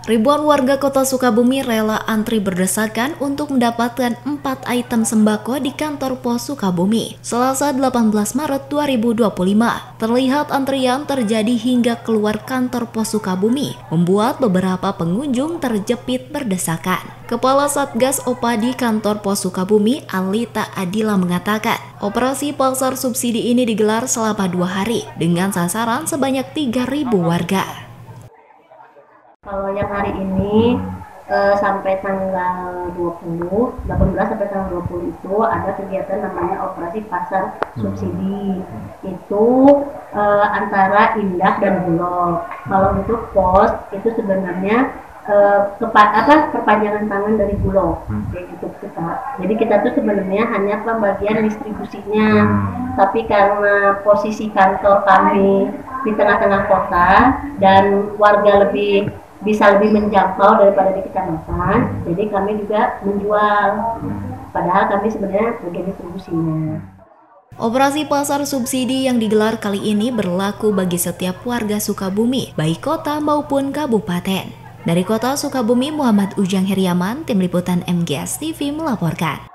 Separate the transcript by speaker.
Speaker 1: Ribuan warga kota Sukabumi rela antri berdesakan untuk mendapatkan 4 item sembako di kantor pos Sukabumi. Selasa 18 Maret 2025, terlihat antrian terjadi hingga keluar kantor pos Sukabumi, membuat beberapa pengunjung terjepit berdesakan. Kepala Satgas Opadi kantor pos Sukabumi, Alita Adila mengatakan, operasi pasar subsidi ini digelar selama 2 hari dengan sasaran sebanyak 3.000 warga.
Speaker 2: Kalau yang hari ini sampai tanggal 18 sampai tanggal 20 itu ada kegiatan namanya operasi pasar subsidi. Itu antara Indah dan Bulog. Kalau untuk pos itu sebenarnya perpanjangan tangan dari Bulog. Gitu kita. Jadi kita tuh sebenarnya hanya pembagian distribusinya. Tapi karena posisi kantor kami di tengah-tengah kota dan warga bisa lebih menjangkau daripada di kecamatan, jadi kami juga menjual, padahal kami sebenarnya bagian distribusinya.
Speaker 1: Operasi pasar subsidi yang digelar kali ini berlaku bagi setiap warga Sukabumi, baik kota maupun kabupaten. Dari kota Sukabumi, Muhammad Ujang Heriaman, Tim Liputan MGS TV melaporkan.